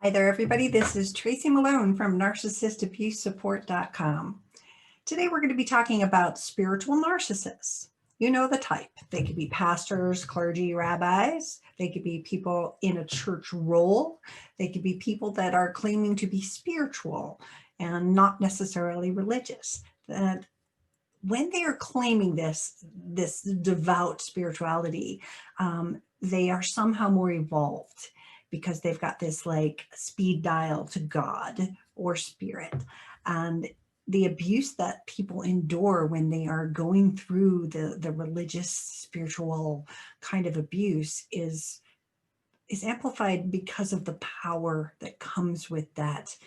Hi there, everybody. This is Tracy Malone from NarcissistAbuseSupport.com. Today, we're going to be talking about spiritual narcissists. You know the type. They could be pastors, clergy, rabbis. They could be people in a church role. They could be people that are claiming to be spiritual and not necessarily religious. That when they are claiming this devout spirituality, they are somehow more evolved, because they've got this like speed dial to God or spirit. And the abuse that people endure when they are going through the religious, spiritual kind of abuse is amplified because of the power that comes with that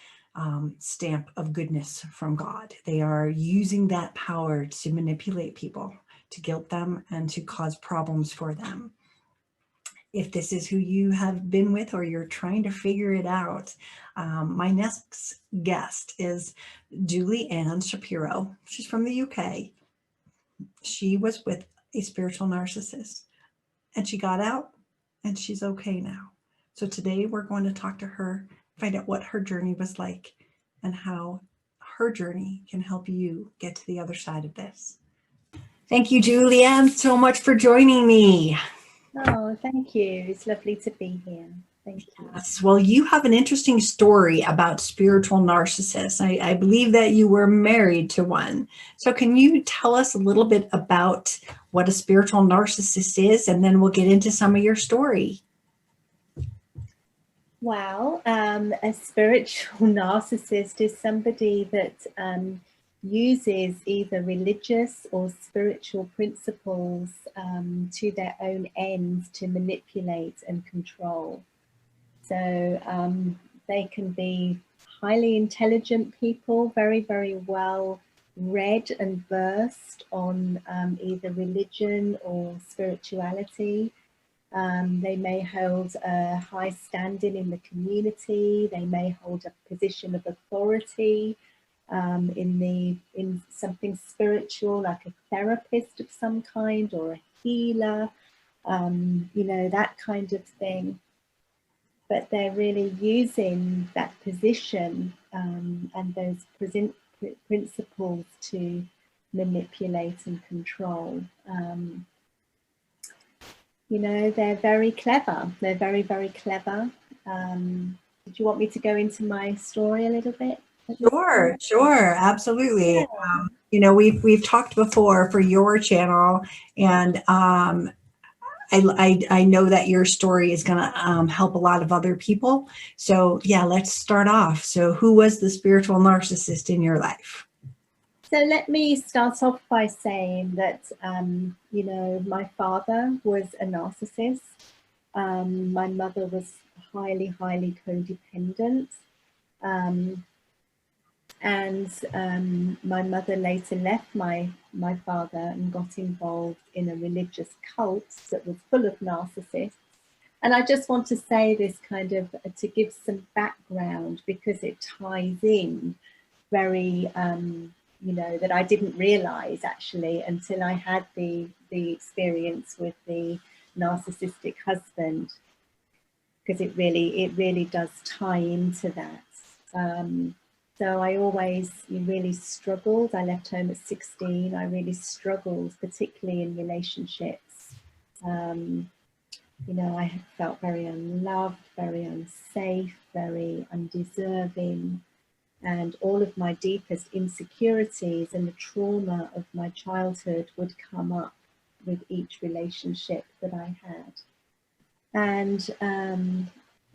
stamp of goodness from God. They are using that power to manipulate people, to guilt them, and to cause problems for them. If this is who you have been with or you're trying to figure it out, my next guest is Julie Ann Shapiro. She's from the UK. She was with a spiritual narcissist and she got out and she's okay now. So today we're going to talk to her, find out what her journey was like and how her journey can help you get to the other side of this. Thank you, Julie Ann, so much for joining me. Oh, thank you. It's lovely to be here. Thank you. Yes. Well, you have an interesting story about spiritual narcissists. I believe that you were married to one. So can you tell us a little bit about what a spiritual narcissist is, and then we'll get into some of your story. Well, a spiritual narcissist is somebody that uses either religious or spiritual principles to their own ends to manipulate and control. So they can be highly intelligent people, very, very well read and versed on either religion or spirituality. They may hold a high standing in the community. They may hold a position of authority in something spiritual, like a therapist of some kind or a healer, you know, that kind of thing. But they're really using that position and those principles to manipulate and control. You know, they're very clever. They're very, very clever. Did you want me to go into my story a little bit? Sure, absolutely. Yeah. You know, we've talked before for your channel, and I know that your story is going to help a lot of other people. So yeah, let's start off. So who was the spiritual narcissist in your life? So let me start off by saying that, you know, my father was a narcissist. My mother was highly, highly codependent. And my mother later left my father and got involved in a religious cult that was full of narcissists. And I just want to say this kind of to give some background, because it ties in very, you know, that I didn't realize actually until I had the experience with the narcissistic husband, because it really does tie into that. So I always really struggled. I left home at 16. I really struggled, particularly in relationships. You know, I felt very unloved, very unsafe, very undeserving. And all of my deepest insecurities and the trauma of my childhood would come up with each relationship that I had. And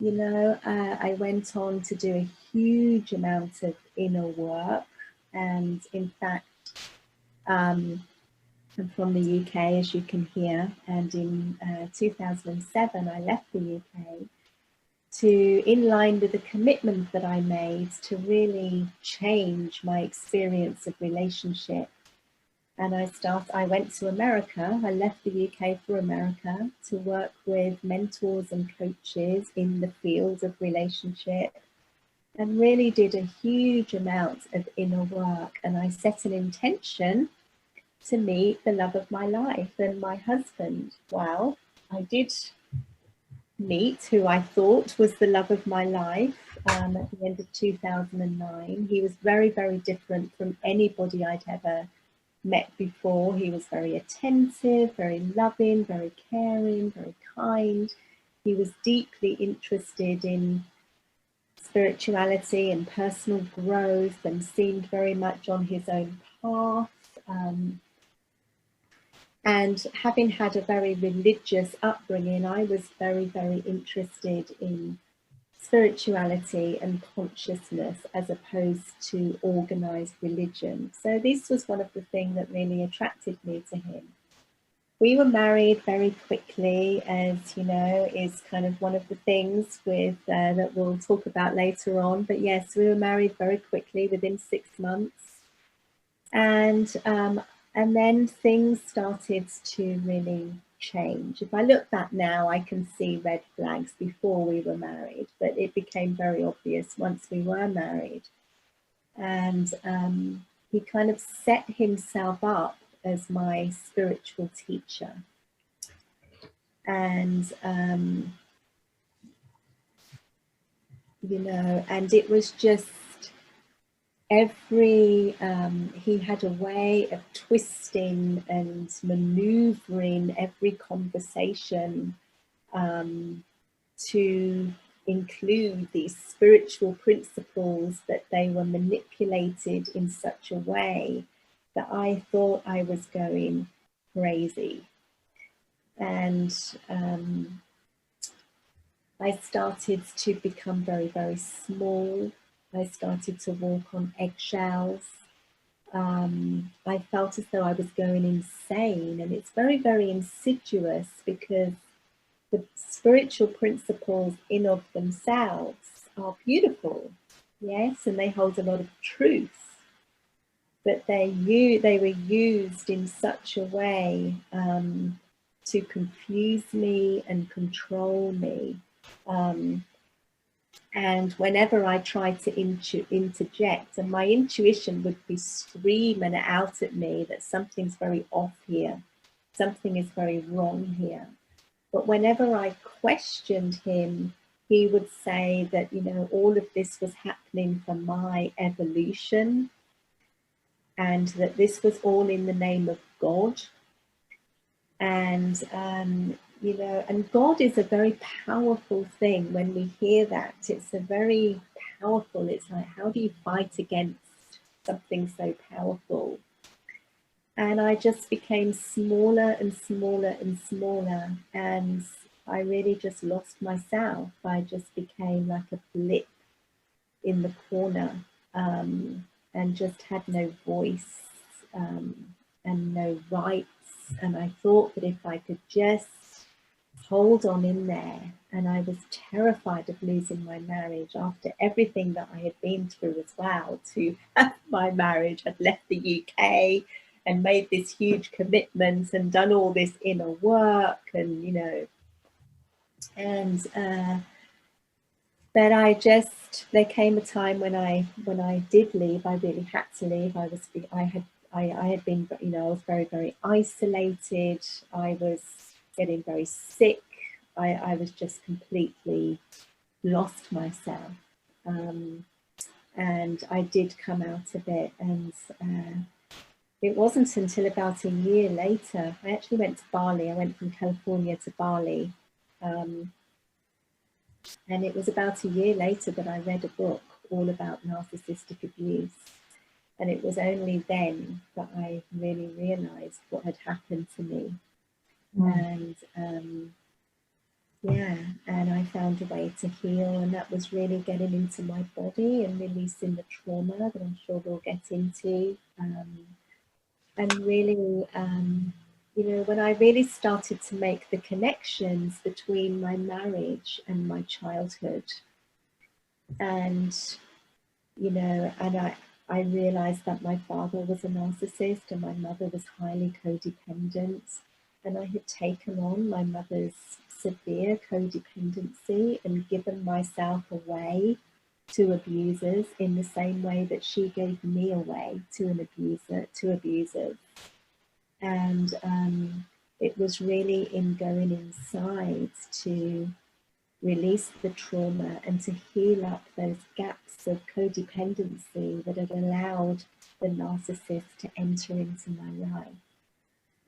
you know, I went on to do a huge amount of inner work. And in fact, I'm from the UK, as you can hear. And in 2007, I left the UK in line with the commitment that I made to really change my experience of relationship. And I went to America. I left the UK for America to work with mentors and coaches in the field of relationship, and really did a huge amount of inner work. And I set an intention to meet the love of my life and my husband. Well, I did meet who I thought was the love of my life. at the end of 2009. He was very, very different from anybody I'd ever met before. He was very attentive, very loving, very caring, very kind. He was deeply interested in spirituality and personal growth and seemed very much on his own path. And having had a very religious upbringing, I was very, very interested in spirituality and consciousness as opposed to organized religion. So this was one of the things that really attracted me to him. We were married very quickly, as you know, is kind of one of the things with that we'll talk about later on. But yes, we were married very quickly, within 6 months. And then things started to really change. If I look back now, I can see red flags before we were married, but it became very obvious once we were married. And he kind of set himself up as my spiritual teacher. And, you know, and it was just he had a way of twisting and maneuvering every conversation to include these spiritual principles, that they were manipulated in such a way that I thought I was going crazy. And I started to become very, very small. I started to walk on eggshells. I felt as though I was going insane, and it's very, very insidious, because the spiritual principles in of themselves are beautiful, yes, and they hold a lot of truth, but they were used in such a way to confuse me and control me. And whenever I tried to interject, and my intuition would be screaming out at me that something's very off here, something is very wrong here. But whenever I questioned him, he would say that, you know, all of this was happening for my evolution, and that this was all in the name of God. And you know, and God is a very powerful thing. When we hear that, it's a very powerful, it's like, how do you fight against something so powerful? And I just became smaller and smaller and smaller, and I really just lost myself. I just became like a blip in the corner, and just had no voice and no rights. And I thought that if I could just hold on in there, and I was terrified of losing my marriage after everything that I had been through as well, to have my marriage. I'd left the UK and made this huge commitment and done all this inner work, and you know, and but there came a time when I did leave. I really had to leave. I had been, you know, I was very, very isolated. I was getting very sick. I was just completely lost myself. And I did come out of it. And it wasn't until about a year later, I actually went to Bali. I went from California to Bali. And it was about a year later that I read a book all about narcissistic abuse. And it was only then that I really realized what had happened to me. And yeah, and I found a way to heal, and that was really getting into my body and releasing the trauma that I'm sure we'll get into. And really, you know, when I really started to make the connections between my marriage and my childhood, and, you know, and I realized that my father was a narcissist and my mother was highly codependent, and I had taken on my mother's severe codependency and given myself away to abusers in the same way that she gave me away to an abuser, to abusers. And it was really in going inside to release the trauma, and to heal up those gaps of codependency that had allowed the narcissist to enter into my life,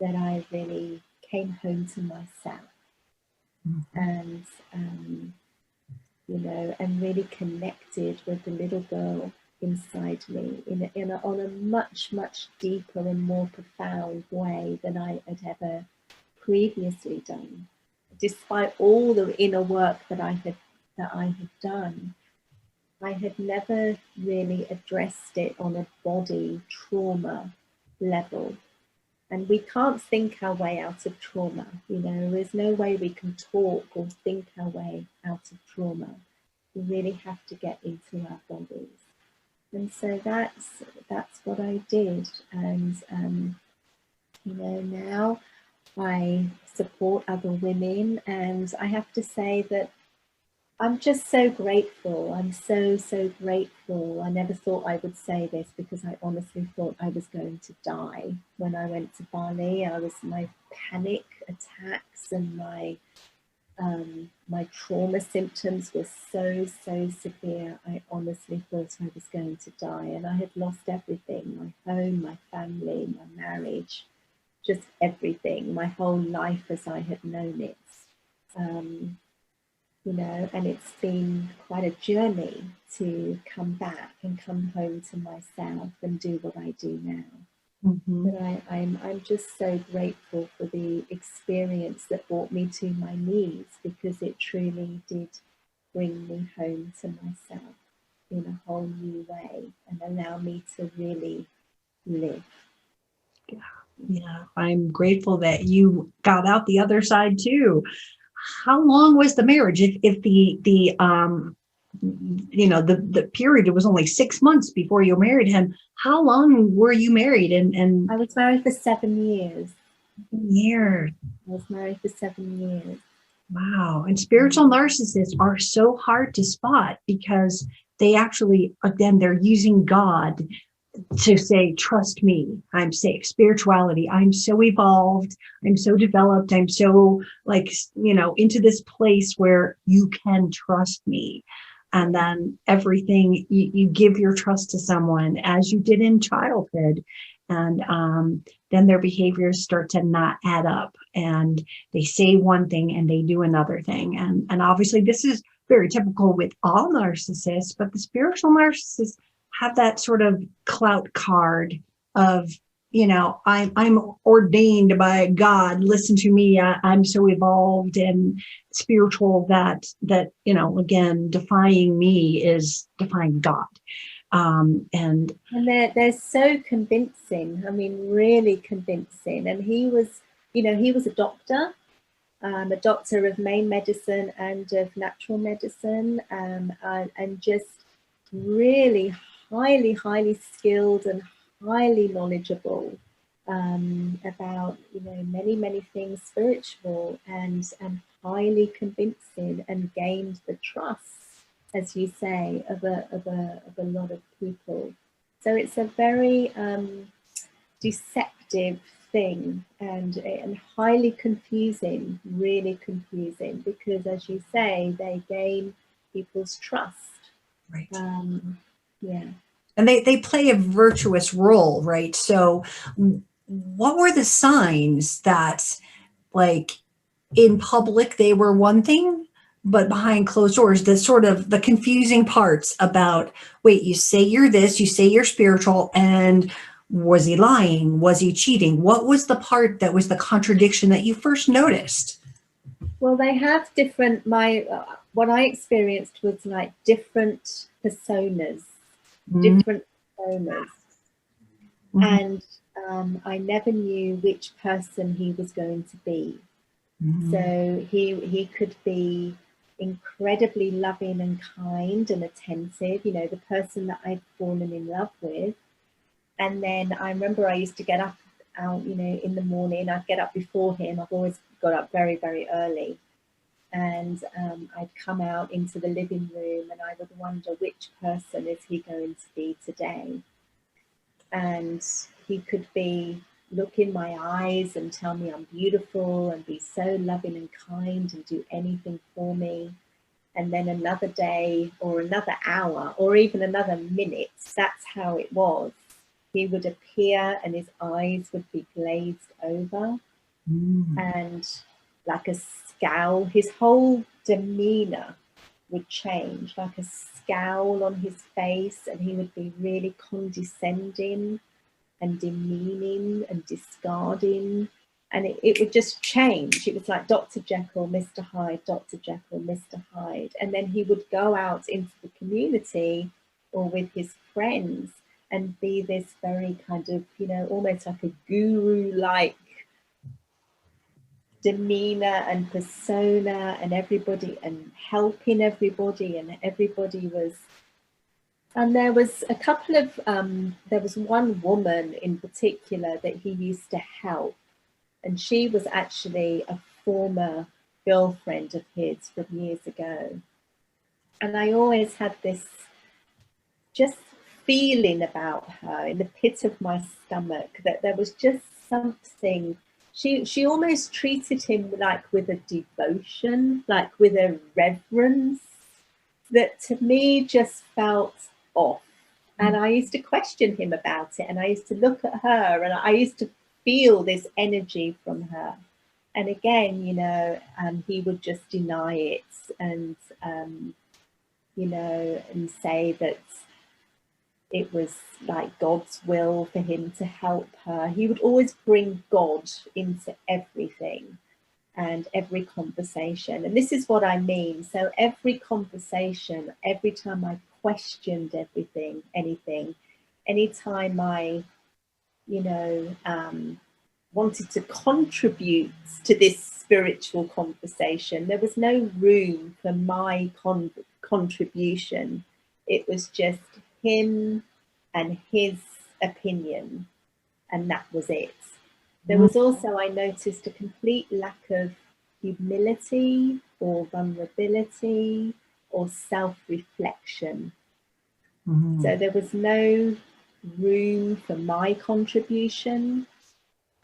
that I really came home to myself. And you know, and really connected with the little girl inside me on a much, much deeper and more profound way than I had ever previously done. Despite all the inner work that I had done, I had never really addressed it on a body trauma level. And we can't think our way out of trauma. You know, there's no way we can talk or think our way out of trauma. We really have to get into our bodies. And so that's what I did. And, you know, now I support other women, and I have to say that I'm just so grateful. I'm so, so grateful. I never thought I would say this, because I honestly thought I was going to die when I went to Bali. My panic attacks and my trauma symptoms were so, so severe. I honestly thought I was going to die, and I had lost everything: my home, my family, my marriage, just everything, my whole life as I had known it. You know, and it's been quite a journey to come back and come home to myself and do what I do now. But I'm just so grateful for the experience that brought me to my knees, because it truly did bring me home to myself in a whole new way and allow me to really live. Yeah, I'm grateful that you got out the other side too. How long was the marriage? If the you know, the period, it was only 6 months before you married him. How long were you married? And I was married for 7 years. Years. I was married for 7 years. Wow. And spiritual narcissists are so hard to spot, because they actually, again, they're using God to say, trust me, I'm safe. Spirituality, I'm so evolved, I'm so developed, I'm so, like, you know, into this place where you can trust me. And then everything, you give your trust to someone, as you did in childhood. And then their behaviors start to not add up, and they say one thing and they do another thing. And obviously this is very typical with all narcissists, but the spiritual narcissists have that sort of clout card of, you know, I'm ordained by God. Listen to me. I'm so evolved and spiritual that, you know, again, defying me is defying God. And they're so convincing. I mean, really convincing. And he was, you know, he was a doctor of main medicine and of natural medicine, and just really highly skilled and highly knowledgeable about, you know, many things spiritual, and highly convincing, and gained the trust, as you say, of a lot of people. So it's a very deceptive thing, and highly confusing, really confusing, because, as you say, they gain people's trust. right. Yeah. And they play a virtuous role, right? So what were the signs that, like, in public they were one thing, but behind closed doors, the sort of the confusing parts about, wait, you say you're this, you say you're spiritual, and was he lying? Was he cheating? What was the part that was the contradiction that you first noticed? Well, they have different, what I experienced was like different personas, different personas. And I never knew which person he was going to be. So he could be incredibly loving and kind and attentive, you know, the person that I'd fallen in love with. And then I remember I used to get up out, you know, in the morning. I'd get up before him. I've always got up very, very early. And I'd come out into the living room, and I would wonder, which person is he going to be today? And he could be look in my eyes and tell me I'm beautiful and be so loving and kind and do anything for me. and then another day or another hour or even another minute. That's how it was. He would appear and his eyes would be glazed over and like a scowl. His whole demeanor would change, like a scowl on his face, and he would be really condescending and demeaning and discarding. And it would just change. It was like Dr. Jekyll, Mr. Hyde, Dr. Jekyll, Mr. Hyde. And then he would go out into the community or with his friends and be this very kind of, you know, almost like a guru-like demeanor and persona, and everybody, and helping everybody, and everybody was. And there was a couple of, there was one woman in particular that he used to help. And she was actually a former girlfriend of his from years ago. And I always had this just feeling about her in the pit of my stomach, that there was just something. She almost treated him like with a devotion, like with a reverence, that to me just felt off. And I used to question him about it, and I used to look at her, and I used to feel this energy from her. And again, you know, he would just deny it, and you know, and say that it was like God's will for him to help her. He would always bring God into everything and every conversation. And this is what I mean. So every conversation, every time I questioned anything, anytime I, you know, wanted to contribute to this spiritual conversation, there was no room for my contribution. It was just him and his opinion, and that was it. There was also, I noticed, a complete lack of humility or vulnerability or self-reflection. So there was no room for my contribution,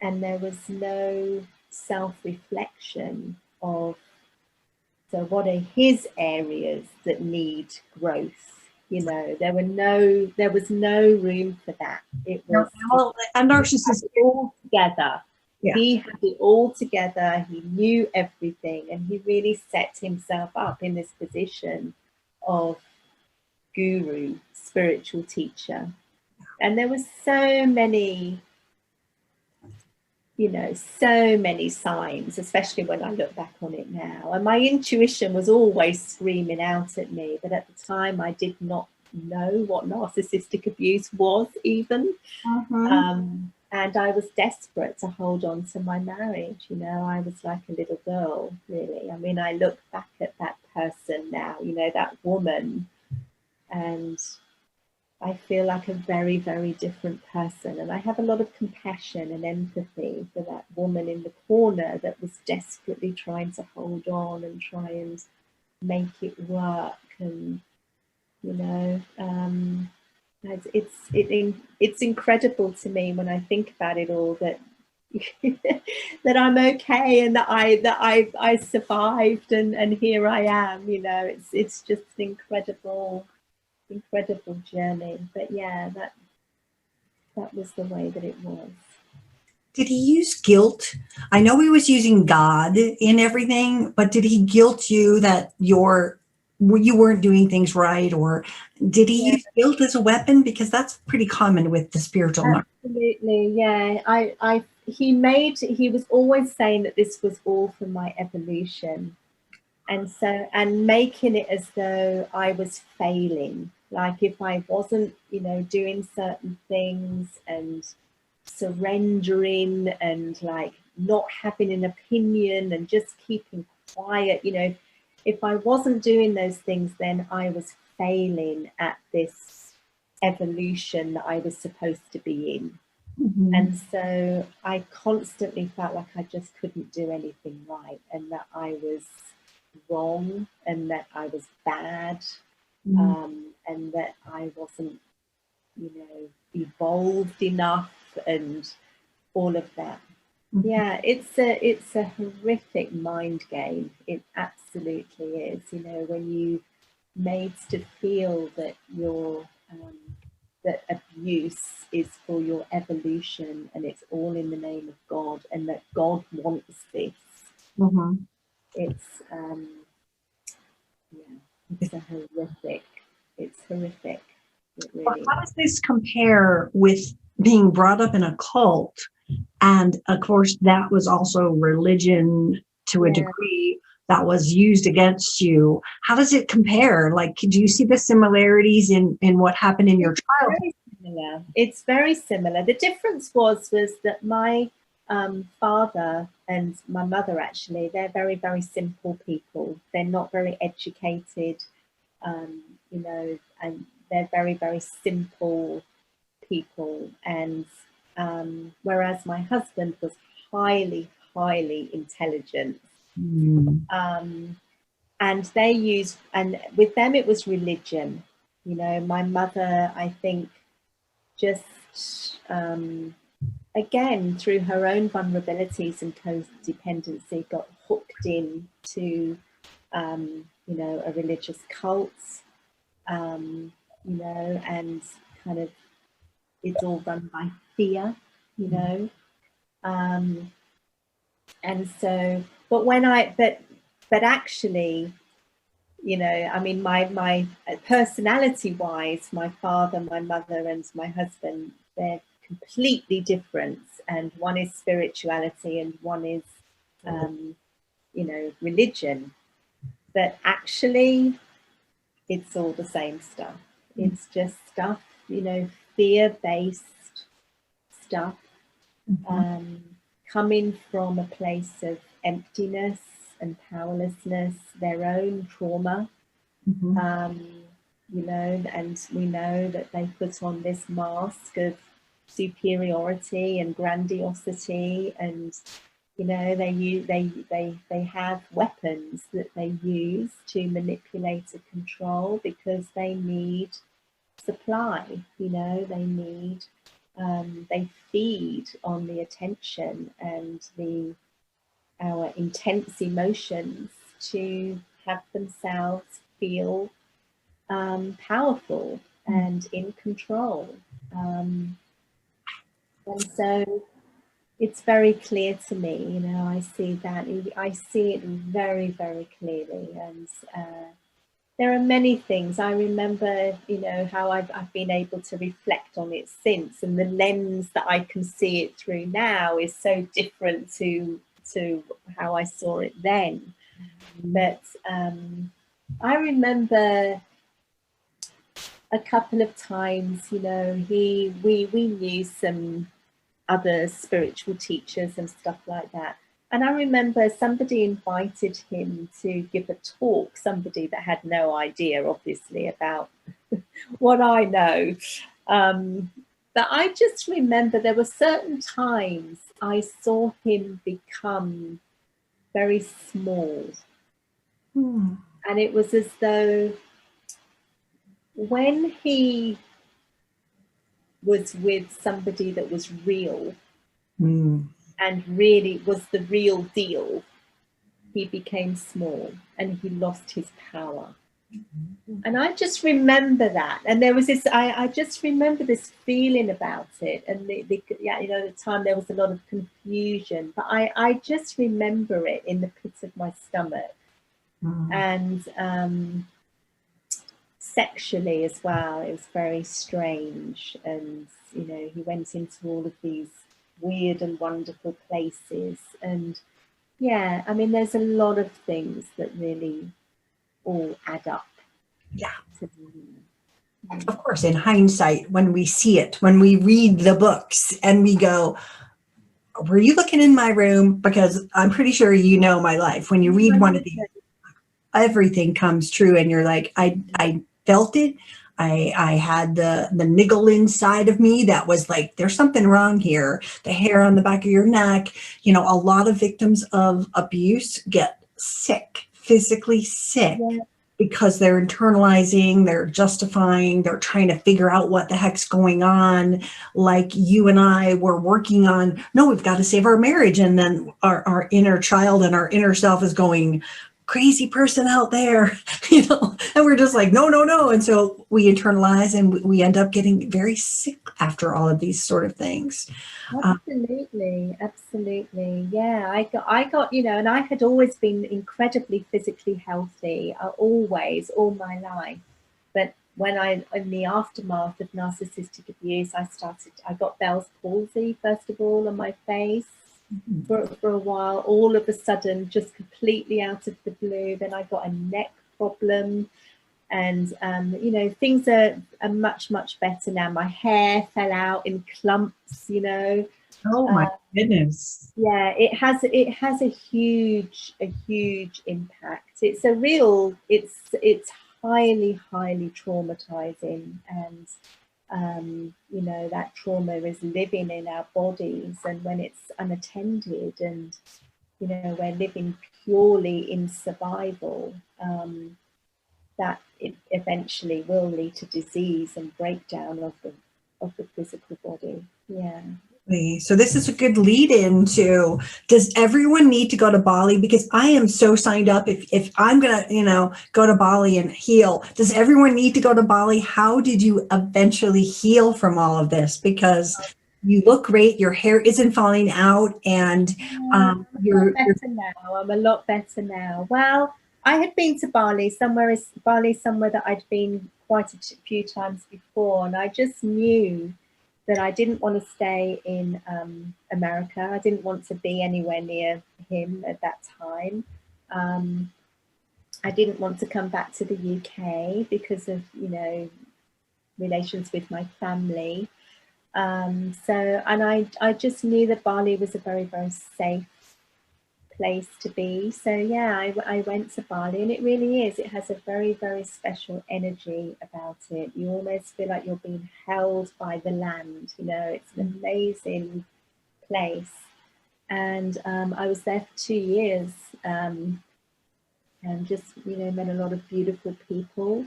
and there was no self-reflection of, so what are his areas that need growth? You know, there was no room for that. It was a narcissist all together. Yeah. He had it all together. He knew everything, and he really set himself up in this position of guru, spiritual teacher. And there was so many, you know, so many signs, especially when I look back on it now. And my intuition was always screaming out at me, but at the time I did not know what narcissistic abuse was even. And I was desperate to hold on to my marriage. You know, I was like a little girl, really. I mean, I look back at that person now, you know, that woman, and I feel like a very, very different person. And I have a lot of compassion and empathy for that woman in the corner that was desperately trying to hold on and try and make it work. And, you know, it's incredible to me when I think about it all, that that I'm okay, and that I survived, and here I am. You know, it's just an incredible journey. But yeah, that was the way that it was. Did he use guilt? I know he was using God in everything, but did he guilt you that you weren't doing things right? Or did he use guilt as a weapon? Because that's pretty common with the spiritual narcissist. Absolutely, yeah. He was always saying that this was all for my evolution. And making it as though I was failing. Like if I wasn't, you know, doing certain things and surrendering and like not having an opinion and just keeping quiet, you know, if I wasn't doing those things, then I was failing at this evolution that I was supposed to be in. And so I constantly felt like I just couldn't do anything right, and that I was wrong, and that I was bad, and that I wasn't, you know, evolved enough, and all of that. Yeah, it's a horrific mind game. It absolutely is. You know, when you made to feel that your that abuse is for your evolution and it's all in the name of God and that God wants this. Mhm. It's yeah, it's a horrific. It's horrific. It Well, really how is. does this compare with being brought up in a cult? And of course, that was also religion to a Yeah. degree that was used against you. How does it compare? Like, do you see the similarities in what happened in your It's childhood? very similar. It's very similar. The difference was that my father and my mother actually, they're very, very simple people. They're not very educated, you know, and they're very, very simple people. And whereas my husband was highly, highly intelligent. Mm. Um, and they used, and with them it was religion. You know, my mother, I think, just again through her own vulnerabilities and codependency got hooked in to you know, a religious cult, you know, and kind of it's all run by fear, you know. um, and so but actually, you know, I mean, my personality wise, my father, my mother and my husband, they're completely different, and one is spirituality and one is you know, religion, but actually it's all the same stuff. It's just stuff, you know, fear-based stuff, Mhm. coming from a place of emptiness and powerlessness, their own trauma. Mhm. um, you know, and we know that they put on this mask of superiority and grandiosity, and you know, they have weapons that they use to manipulate and control because they need supply. You know, they need they feed on the attention and the our intense emotions to have themselves feel powerful and in control. Um, and so it's very clear to me, you know, I see that, I see it very, very clearly. And there are many things. I remember, you know, how I've been able to reflect on it since, and the lens that I can see it through now is so different to how I saw it then. But I remember a couple of times, you know, we knew some other spiritual teachers and stuff like that. And I remember somebody invited him to give a talk, somebody that had no idea, obviously, about what I know. But I just remember there were certain times I saw him become very small. Mm. And it was as though when he was with somebody that was real Mm. and really was the real deal, he became small and he lost his power. And I just remember that. And there was this, I just remember this feeling about it. And yeah, you know, at the time there was a lot of confusion, but I just remember it in the pit of my stomach. Mm. And sexually as well, it was very strange. And, you know, he went into all of these weird and wonderful places. And yeah, I mean, there's a lot of things that really all add up Yeah. to Of course, in hindsight, when we see it, when we read the books and we go, were you looking in my room? Because I'm pretty sure you know my life. When you read one of these, everything comes true and you're like, I felt it. I had the niggle inside of me that was like, there's something wrong here. The hair on the back of your neck. You know, a lot of victims of abuse get sick, physically sick, Yeah. because they're internalizing, they're justifying, they're trying to figure out what the heck's going on. Like you and I were working on, no, we've got to save our marriage. And then our inner child and our inner self is going, crazy person out there, you know, and we're just like, no, no, no. And so we internalize and we end up getting very sick after all of these sort of things. Absolutely, absolutely. Yeah, I got, you know, and I had always been incredibly physically healthy, always, all my life. But when in the aftermath of narcissistic abuse, I got Bell's palsy, first of all, on my face for a while, all of a sudden, just completely out of the blue. Then I got a neck problem. And, you know, things are much, much better now. My hair fell out in clumps, you know. Oh my goodness. Yeah, it has a huge impact. It's a real, it's highly, highly traumatizing. And, you know, that trauma is living in our bodies. And when it's unattended and, you know, we're living purely in survival, that it eventually will lead to disease and breakdown of the physical body. Yeah. So this is a good lead into, does everyone need to go to Bali? Because I am so signed up. If I'm going to, you know, go to Bali and heal, does everyone need to go to Bali? How did you eventually heal from all of this? Because you look great, your hair isn't falling out, and you're better now. I'm a lot better now. Well, I had been to Bali, somewhere that I'd been quite a few times before, and I just knew that I didn't want to stay in America. I didn't want to be anywhere near him at that time. I didn't want to come back to the UK because of, you know, relations with my family. And I just knew that Bali was a very, very safe place to be. So yeah, I went to Bali, and it really is. It has a very, very special energy about it. You almost feel like you're being held by the land. You know, it's an amazing place. And I was there for 2 years, and just, you know, met a lot of beautiful people.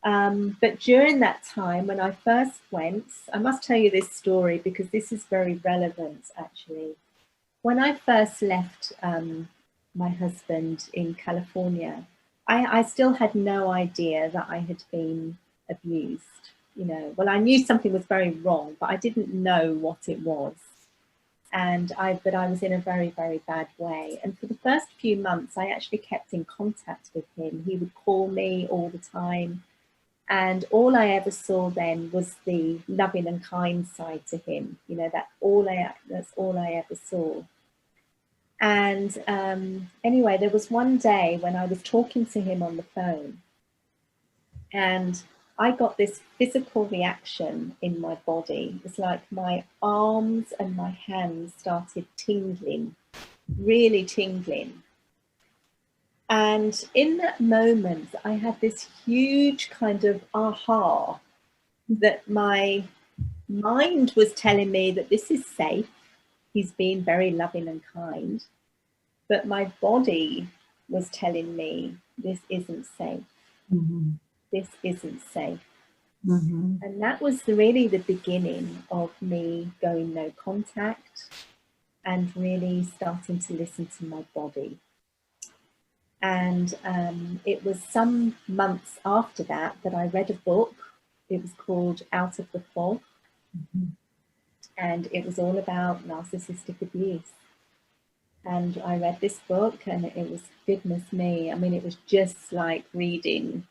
But during that time, when I first went, I must tell you this story because this is very relevant, actually. When I first left my husband in California, I still had no idea that I had been abused. You know, well, I knew something was very wrong, but I didn't know what it was. But I was in a very, very bad way. And for the first few months, I actually kept in contact with him. He would call me all the time. And all I ever saw then was the loving and kind side to him. You know, that's all I ever saw. And anyway, there was one day when I was talking to him on the phone, and I got this physical reaction in my body. It's like my arms and my hands started tingling, really tingling. And in that moment, I had this huge kind of aha that my mind was telling me that this is safe. He's being very loving and kind. But my body was telling me this isn't safe. Mm-hmm. This isn't safe. Mm-hmm. And that was really the beginning of me going no contact and really starting to listen to my body. And it was some months after that I read a book. It was called Out of the Fog. Mm-hmm. And it was all about narcissistic abuse. And I read this book, and it was, goodness me, I mean, it was just like reading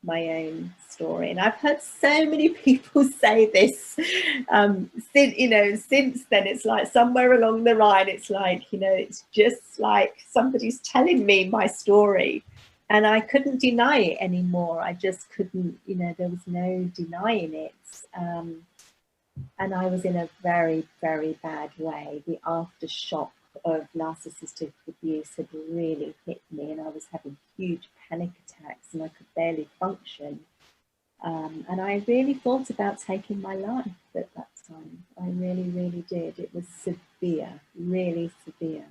my own story. And I've heard so many people say this, since then. It's like somewhere along the line, it's like, you know, it's just like somebody's telling me my story, and I couldn't deny it anymore. I just couldn't, you know, there was no denying it. And I was in a very, very bad way. The aftershock of narcissistic abuse had really hit me, and I was having huge panic attacks, and I could barely function. And I really thought about taking my life at that time. I really, really did. It was severe, really severe.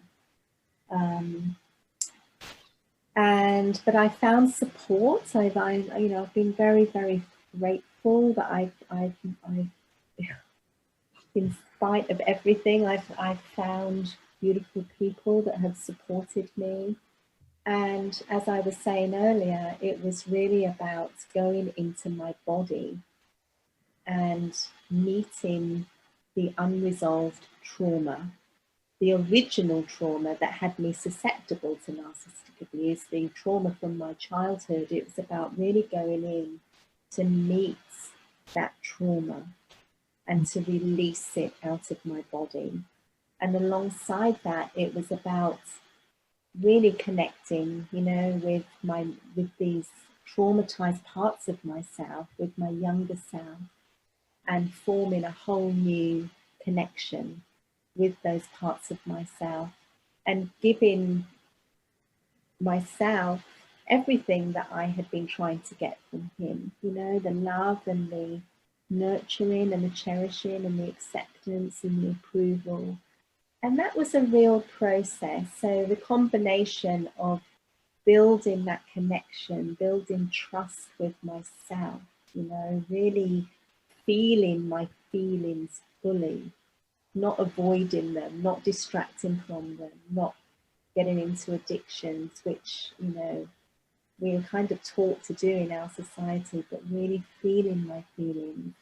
But I found support. I've been very, very grateful that I've in spite of everything, I've found beautiful people that have supported me. And as I was saying earlier, it was really about going into my body and meeting the unresolved trauma, the original trauma that had me susceptible to narcissistic abuse, the trauma from my childhood. It was about really going in to meet that trauma and to release it out of my body. And alongside that, it was about really connecting, with these traumatized parts of myself, with my younger self, and forming a whole new connection with those parts of myself, and giving myself everything that I had been trying to get from him, the love and the nurturing and the cherishing and the acceptance and the approval. And that was a real process. So the combination of building that connection, building trust with myself, really feeling my feelings fully, not avoiding them, not distracting from them, not getting into addictions, which, we're kind of taught to do in our society, but really feeling my feelings,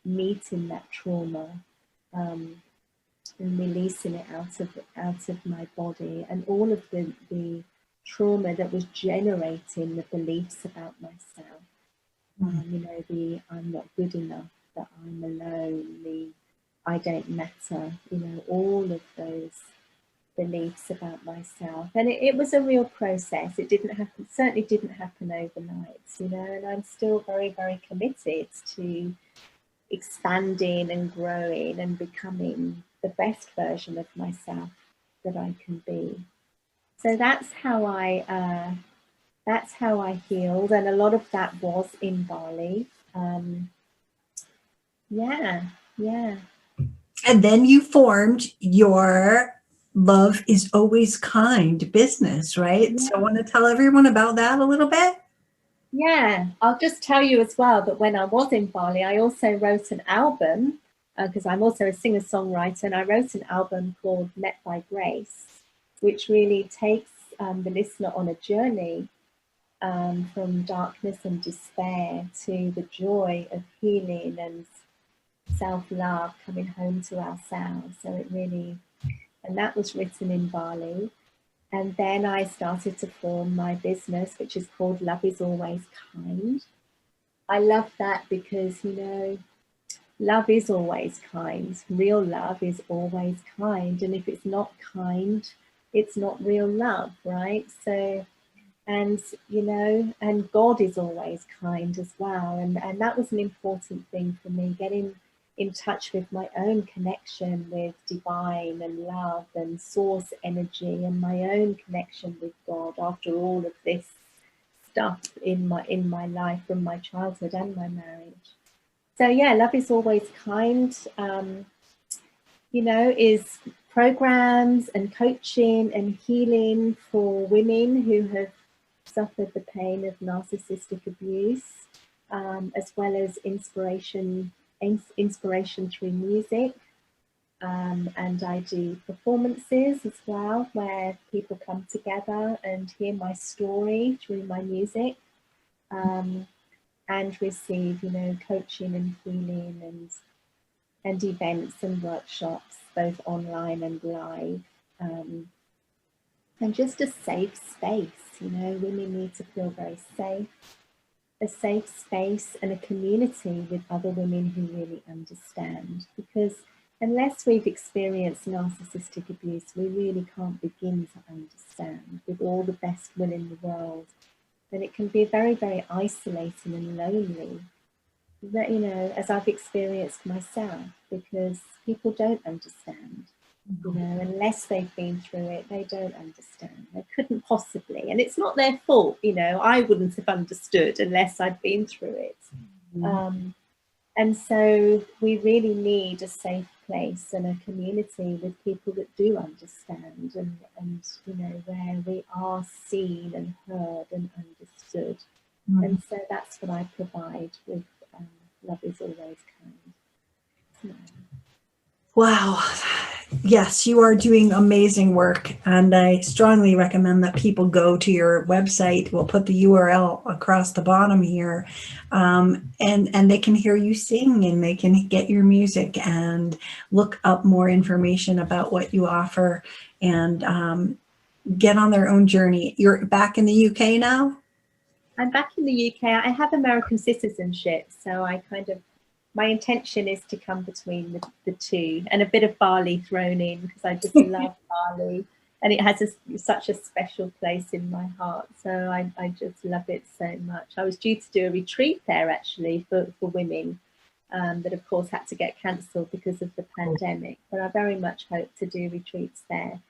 meeting that trauma, and releasing it out of my body, and all of the trauma that was generating the beliefs about myself. The I'm not good enough, that I'm alone, the I don't matter, all of those beliefs about myself. And it was a real process. It certainly didn't happen overnight, and I'm still very, very committed to expanding and growing and becoming the best version of myself that I can be. So that's how I healed, and a lot of that was in Bali. Yeah. And then you formed your Love is Always Kind business, right? Yeah. So I want to tell everyone about that a little bit. Yeah, I'll just tell you as well that when I was in Bali, I also wrote an album, because I'm also a singer-songwriter, and I wrote an album called Met by Grace, which really takes the listener on a journey from darkness and despair to the joy of healing and self-love, coming home to ourselves. So and that was written in Bali. And then I started to form my business, which is called Love is Always Kind. I love that because, love is always kind. Real love is always kind. And if it's not kind, it's not real love, right? So, and God is always kind as well. And that was an important thing for me, getting in touch with my own connection with divine and love and source energy, and my own connection with God after all of this stuff in my life from my childhood and my marriage. So yeah, Love is Always Kind, is programs and coaching and healing for women who have suffered the pain of narcissistic abuse, as well as inspiration through music. And I do performances as well, where people come together and hear my story through my music, and receive, coaching and healing and events and workshops, both online and live. And just a safe space, women need to feel very safe. A safe space and a community with other women who really understand, because unless we've experienced narcissistic abuse, we really can't begin to understand with all the best will in the world. Then it can be very, very isolating and lonely, that, as I've experienced myself, because people don't understand. Unless they've been through it, they don't understand. They couldn't possibly, and it's not their fault. I wouldn't have understood unless I'd been through it. And so we really need a safe place and a community with people that do understand, and you know, where we are seen and heard and understood. Mm-hmm. And so that's what I provide with Love Is Always Kind. Yeah. Wow. Yes, you are doing amazing work. And I strongly recommend that people go to your website. We'll put the URL across the bottom here. And they can hear you sing, and they can get your music and look up more information about what you offer, and get on their own journey. You're back in the UK now? I'm back in the UK. I have American citizenship, so I kind of, my intention is to come between the two, and a bit of Bali thrown in, because I just love Bali, and it has such a special place in my heart. So I just love it so much. I was due to do a retreat there actually for women, that of course had to get cancelled because of the pandemic, but I very much hope to do retreats there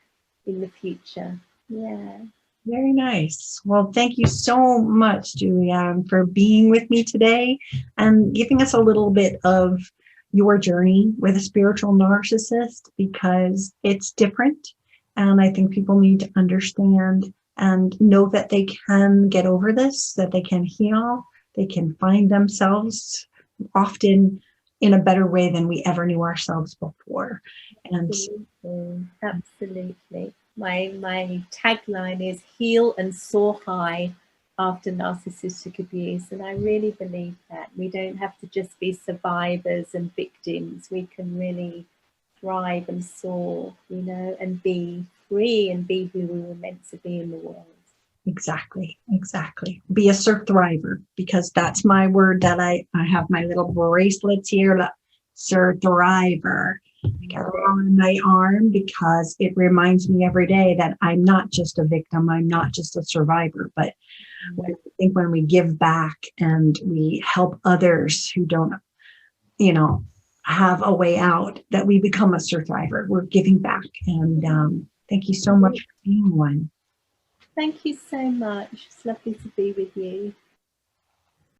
in the future. Yeah. Very nice. Well, thank you so much, Julie Ann, for being with me today and giving us a little bit of your journey with a spiritual narcissist, because it's different. And I think people need to understand and know that they can get over this, that they can heal, they can find themselves often in a better way than we ever knew ourselves before. And absolutely. My tagline is heal and soar high after narcissistic abuse. And I really believe that we don't have to just be survivors and victims. We can really thrive and soar, you know, and be free and be who we were meant to be in the world. Exactly. Be a survivor, because that's my word that I have my little bracelets here, survivor. I got it on my arm because it reminds me every day that I'm not just a victim, I'm not just a survivor, but I think when we give back and we help others who don't, you know, have a way out, that we become a survivor. We're giving back. And thank you so much for being one. Thank you so much. It's lovely to be with you.